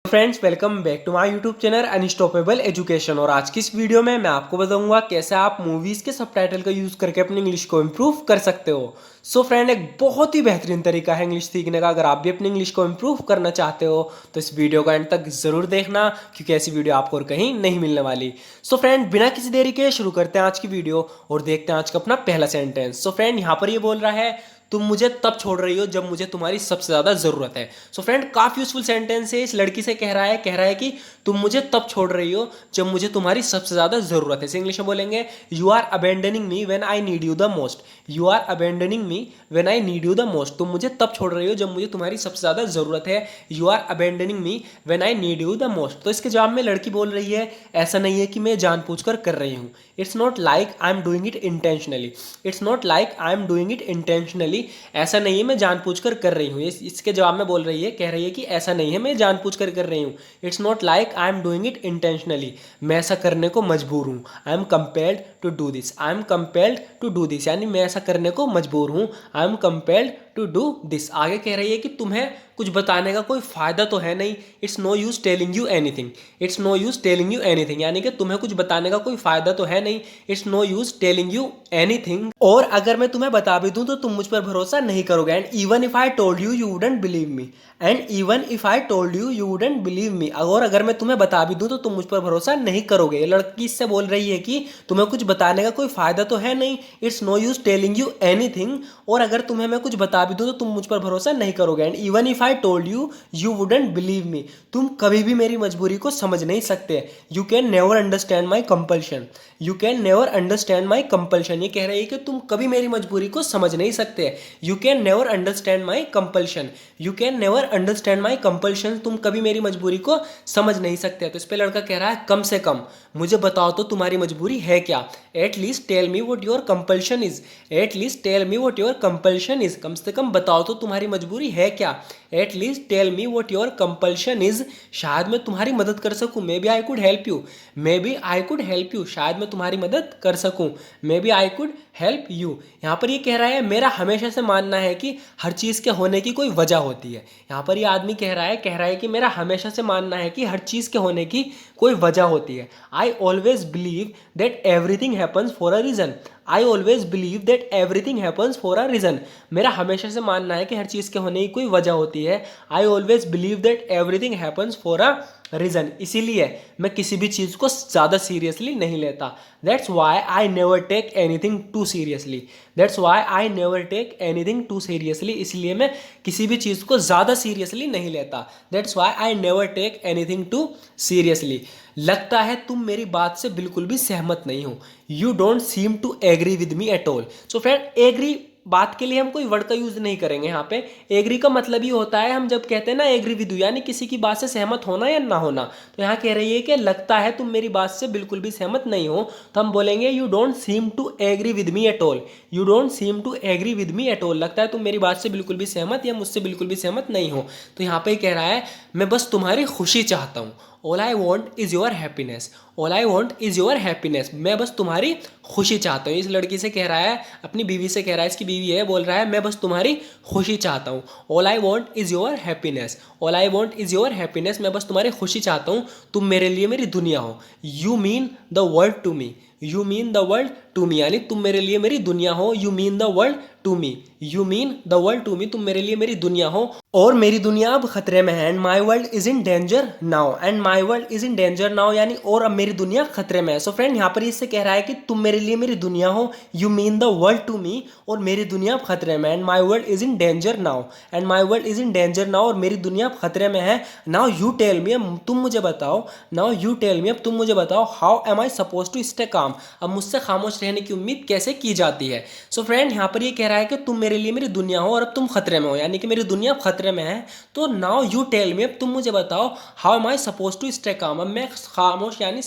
Friends, welcome back to my YouTube channel unstoppable education. और आज की इस वीडियो में मैं आपको बताऊंगा कैसे आप मूवीज़ के सबटाइटल का यूज़ करके अपनी इंग्लिश को इम्प्रूव कर सकते हो। सो फ्रेंड, एक बहुत ही बेहतरीन तरीका है इंग्लिश सीखने का। अगर आप भी अपनी इंग्लिश को इम्प्रूव करना चाहते हो तो इस वीडियो का एंड तक ज़रूर देखना, क्योंकि ऐसी वीडियो आपको और कहीं नहीं मिलने वाली। सो फ्रेंड, बिना किसी देरी के शुरू करते हैं आज की वीडियो और देखते हैं आज का अपना पहला सेंटेंस। सो फ्रेंड, यहाँ पर ये बोल रहा है, तुम मुझे तब छोड़ रही हो जब मुझे तुम्हारी सबसे ज़्यादा ज़रूरत है। सो फ्रेंड, काफ़ी यूजफुल सेंटेंस है। इस लड़की से कह रहा है कि तुम मुझे तब छोड़ रही हो जब मुझे तुम्हारी सबसे ज़्यादा ज़रूरत है। इसे इंग्लिश में बोलेंगे, you are abandoning me when I need you the most. You are abandoning me when I need you the most. तुम मुझे तब छोड़ रही हो जब मुझे तुम्हारी सबसे ज़्यादा ज़रूरत है। You are abandoning me when I need you the most. तो इसके जवाब में लड़की बोल रही है, ऐसा नहीं है कि मैं जानबूझकर कर रही हूँ। It's not like I am doing it intentionally. It's not like I am doing it intentionally. ऐसा नहीं है मैं जानबूझकर कर रही हूँ। इसके जवाब में बोल रही है, कह रही है कि ऐसा नहीं है मैं जानबूझकर कर रही हूँ। It's not like I am doing it intentionally. मैं ऐसा करने को मजबूर हूँ। I am compelled to do this. I am compelled to do this, यानी मैं ऐसा करने को मजबूर हूँ। I am compelled to do this. आगे कह रही है कि तुम्हें कुछ बताने का कोई फायदा तो है नहीं। It's no use telling you anything. It's no use telling you anything, यानी कि तुम्हें कुछ बताने का कोई फायदा तो है नहीं। It's no use telling you anything. और अगर मैं तुम्हें बता भी दूं तो तुम मुझ पर भरोसा नहीं करोगे। And even if I told you, you wouldn't believe me. And even if I told you, you wouldn't believe me. और अगर मैं तुम्हें बता भी दूं तो तुम मुझ पर भरोसा नहीं करोगे। लड़की इससे बोल रही है कि तुम्हें कुछ बताने का कोई फायदा तो है नहीं। It's no use telling you anything. और अगर तुम्हें मैं कुछ बता भी दूं तो तुम मुझ पर भरोसा नहीं करोगे। And even if I told you, you wouldn't believe me. तुम कभी भी मेरी मजबूरी को समझ नहीं सकते। You can never understand my compulsion. You can never understand my compulsion. ये कह रही है कि तुम कभी मेरी मजबूरी को समझ नहीं सकते। You can never understand my compulsion. You can never understand my compulsion. तुम कभी मेरी मजबूरी को समझ नहीं सकते। तो इस पे लड़का कह रहा है, कम से कम मुझे बताओ तो तुम्हारी मजबूरी है क्या। At least tell me what your compulsion is. At least tell me what your compulsion is. कम से कम बताओ तो तुम्हारी मजबूरी है क्या। At least tell me what your compulsion is. शायद मैं तुम्हारी मदद कर सकूं। Maybe I could help you. Maybe I could help you. शायद मैं तुम्हारी मदद कर सकूं। Maybe I could help you. यहाँ पर ये कह रहा है, मेरा हमेशा से मानना है कि हर चीज़ के होने की कोई वजह होती है। यहाँ पर ये आदमी कह रहा है कि मेरा हमेशा से मानना है कि हर चीज़ के होने की कोई वजह होती है। I always believe that everything happens for a reason. I always believe that everything happens for a reason. मेरा हमेशा से मानना है कि हर चीज़ के होने की कोई वजह होती है। I always believe that everything happens for a reason. इसीलिए मैं किसी भी चीज़ को ज़्यादा सीरियसली नहीं लेता। That's why I never take anything too seriously. That's why I never take anything too seriously. इसलिए मैं किसी भी चीज़ को ज़्यादा सीरियसली नहीं लेता। That's why I never take anything too seriously. लगता है तुम मेरी बात से बिल्कुल भी सहमत नहीं हो। You don't seem to agree with me at all. So friend, agree बात के लिए हम कोई वर्ड का यूज नहीं करेंगे। यहाँ पे एग्री का मतलब ही होता है, हम जब कहते हैं ना एग्री विद यू, यानी किसी की बात से सहमत होना या ना होना। तो यहाँ कह रही है कि लगता है तुम मेरी बात से बिल्कुल भी सहमत नहीं हो। तो हम बोलेंगे, you don't seem to agree with me at all. You don't seem to agree with me at all. लगता है तुम मेरी बात से बिल्कुल भी सहमत या मुझसे बिल्कुल भी सहमत नहीं हो। तो यहाँ पे कह रहा है, मैं बस तुम्हारी खुशी चाहता हूँ। All I want is your happiness. All I want is your happiness. मैं बस तुम्हारी खुशी चाहता हूँ। इस लड़की से कह रहा है, अपनी बीवी से कह रहा है, इसकी बीवी है, बोल रहा है मैं बस तुम्हारी खुशी चाहता हूँ। All I want is your happiness. All I want is your happiness. मैं बस तुम्हारी खुशी चाहता हूँ, तुम मेरे लिए मेरी दुनिया हो। You mean the world to me. You mean the world to me, यानी तुम मेरे लिए मेरी दुनिया हो। You mean the world to me. You mean the world to me, तुम मेरे लिए मेरी दुनिया हो और मेरी दुनिया अब खतरे में है। And my world is in danger now. And my world is in danger now, यानी और अब मेरी दुनिया खतरे में है। सो फ्रेंड, यहाँ पर इससे कह रहा है कि तुम मेरे लिए मेरी दुनिया हो। You mean the world to me, और मेरी दुनिया अब खतरे में। And my world is in danger now. And my world is in danger now, और मेरी दुनिया अब खतरे में है। नाउ यू टेल मी, अब तुम मुझे बताओ। नाउ यू टेल मी, अब तुम मुझे बताओ। How am I suppose to stay calm. अब मुझसे खामोश रहने की उम्मीद कैसे की जाती है। सो फ्रेंड, यहाँ पर ये कह रहा है कि तुम मेरे लिए मेरी दुनिया हो और अब तुम खतरे में हो, यानी कि मेरी दुनिया अब खतरे में है। तो नाउ यू टेल मी, अब तुम मुझे बताओ। How am I suppose to stay calm, अब मैं खामोश यानी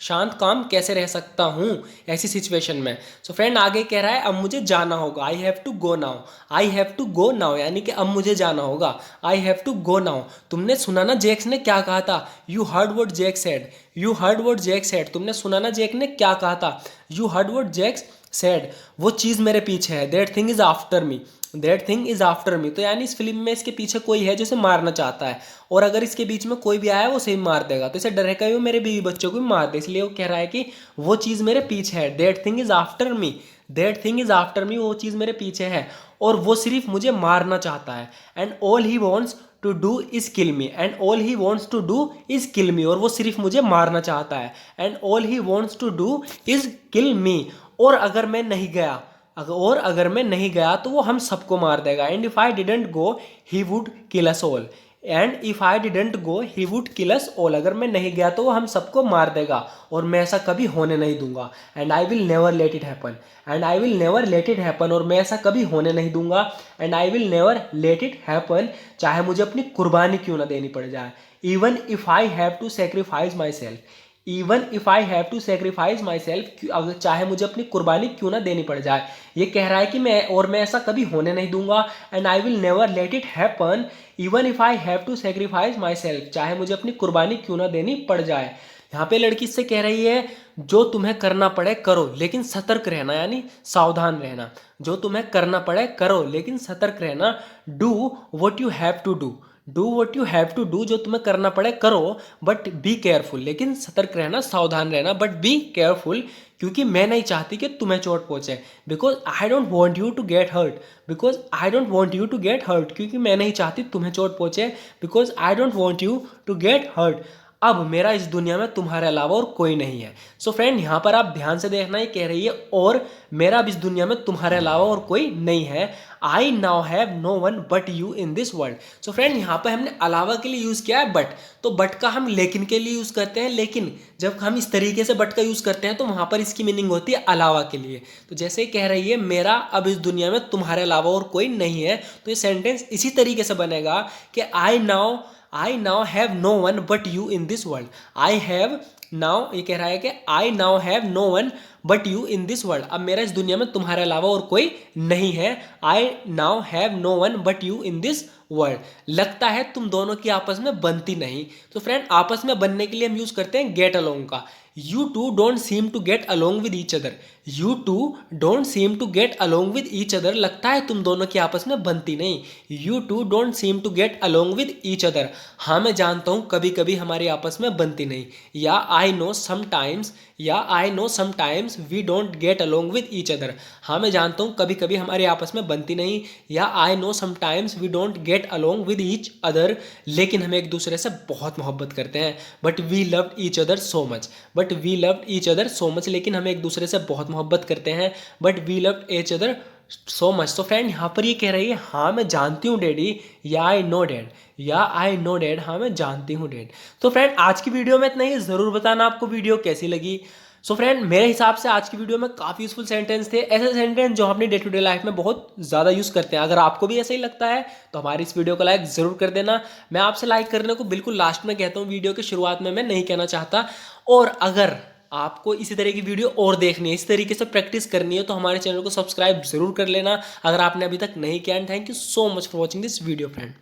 शांत काम कैसे रह सकता हूँ ऐसी सिचुएशन में। सो फ्रेंड, आगे कह रहा है, अब मुझे जाना होगा। I have to go now. I have to go now, यानी कि अब मुझे जाना होगा। I have to go now. तुमने सुना ना जेक्स ने क्या कहा था। You heard what Jake said. You heard what Jake said. तुमने सुना ना जेक ने क्या कहा था। You heard what Jake said. वो चीज़ मेरे पीछे है। That thing is after me. That thing is after मी। तो यानी इस फिल्म में इसके पीछे कोई है जो इसे मारना चाहता है, और अगर इसके बीच में कोई भी आया वो उसे भी मार देगा। तो इसे डर है कि वो मेरे बीवी बच्चों को भी मार दे, इसलिए वो कह रहा है कि वो चीज़ मेरे पीछे है। That thing is after me, that thing is after मी, वो चीज़ मेरे पीछे है और वो सिर्फ मुझे मारना चाहता है। And all he wants to do is kill me, and all he wants to do is kill me, और वो सिर्फ मुझे मारना चाहता है। And all he wants to do is kill me, और अगर मैं नहीं गया, अगर मैं नहीं गया तो वो हम सबको मार देगा। And if I didn't go he would kill us all, and if I didn't go he would kill us all, अगर मैं नहीं गया तो वो हम सबको मार देगा और मैं ऐसा कभी होने नहीं दूंगा। And I will never let it happen, and I will never let it happen, और मैं ऐसा कभी होने नहीं दूंगा। And I will never let it happen, चाहे मुझे अपनी कुर्बानी क्यों ना देनी पड़ जाए। Even if I have to sacrifice myself, even if I have to sacrifice myself, अगर चाहे मुझे अपनी कुर्बानी क्यों ना देनी पड़ जाए। ये कह रहा है कि मैं ऐसा कभी होने नहीं दूंगा। And I will never let it happen even if I have to sacrifice myself, चाहे मुझे अपनी कुर्बानी क्यों ना देनी पड़ जाए। यहाँ पे लड़की इससे कह रही है जो तुम्हें करना पड़े करो लेकिन सतर्क रहना, यानी सावधान रहना। जो तुम्हें करना पड़े करो लेकिन सतर्क रहना। Do what you have to do, do what you have to do, जो तुम्हें करना पड़े करो बट बी केयरफुल, लेकिन सतर्क रहना, सावधान रहना, बट बी केयरफुल, क्योंकि मैं नहीं चाहती कि तुम्हें चोट पहुंचे। Because I don't want you to get hurt, because I don't want you to get hurt, क्योंकि मैं नहीं चाहती तुम्हें चोट पहुंचे। Because I don't want you to get hurt. अब मेरा इस दुनिया में तुम्हारे अलावा और कोई नहीं है। सो फ्रेंड यहाँ पर आप ध्यान से देखना, ये कह रही है और मेरा अब इस दुनिया में तुम्हारे अलावा और कोई नहीं है। I now have no one but you in this world. So friend यहाँ पर हमने अलावा के लिए यूज़ किया है बट, तो बट का हम लेकिन के लिए यूज़ करते हैं। लेकिन जब हम इस तरीके से बट का यूज़ करते हैं तो वहाँ पर इसकी मीनिंग होती है अलावा के लिए। तो जैसे कह रही है मेरा अब इस दुनिया में तुम्हारे अलावा और कोई नहीं है, तो ये सेंटेंस इसी तरीके से बनेगा कि I now have no one but you in this world. I have now, ये कह रहा है कि I now have no one but you in this world, अब मेरा इस दुनिया में तुम्हारे अलावा और कोई नहीं है। I now have no one but you in this world. लगता है तुम दोनों की आपस में बनती नहीं। तो फ्रेंड आपस में बनने के लिए हम यूज करते हैं गेट अलोंग का। You two don't seem to get along with each other, you two don't seem to get along with each other, लगता है तुम दोनों की आपस में बनती नहीं। You two don't seem to get along with each other, हाँ मैं जानता हूँ कभी कभी हमारी आपस में बनती नहीं। Yeah I know sometimes, yeah I know sometimes we don't get along with each other, हाँ मैं जानता हूँ कभी कभी हमारी आपस में बनती नहीं। Yeah I know sometimes we don't get along with each other, लेकिन हम एक दूसरे से बहुत मोहब्बत करते हैं। But we loved each other so much, but we loved each other so much, लेकिन हम एक दूसरे से बहुत मोहब्बत करते हैं। But we loved each other so much. तो फ्रेंड यहाँ पर ये कह रही है हाँ मैं जानती हूँ डैडी, या आई नो डैड, या आई नो डैड, हाँ मैं जानती हूँ डैड। तो फ्रेंड आज की वीडियो में इतना ही, ज़रूर बताना आपको वीडियो कैसी लगी। सो फ्रेंड मेरे हिसाब से आज की वीडियो में काफ़ी यूजफुल सेंटेंस थे, ऐसे सेंटेंस जो हम अपनी डे टू डे लाइफ में बहुत ज़्यादा यूज़ करते हैं। अगर आपको भी ऐसा ही लगता है तो हमारी इस वीडियो को लाइक ज़रूर कर देना। मैं आपसे लाइक करने को बिल्कुल लास्ट में कहता हूँ, वीडियो की शुरुआत में मैं नहीं कहना चाहता। और अगर आपको इसी तरह की वीडियो और देखनी है, इस तरीके से प्रैक्टिस करनी है, तो हमारे चैनल को सब्सक्राइब जरूर कर लेना अगर आपने अभी तक नहीं किया। And thank you so much for watching this video friend.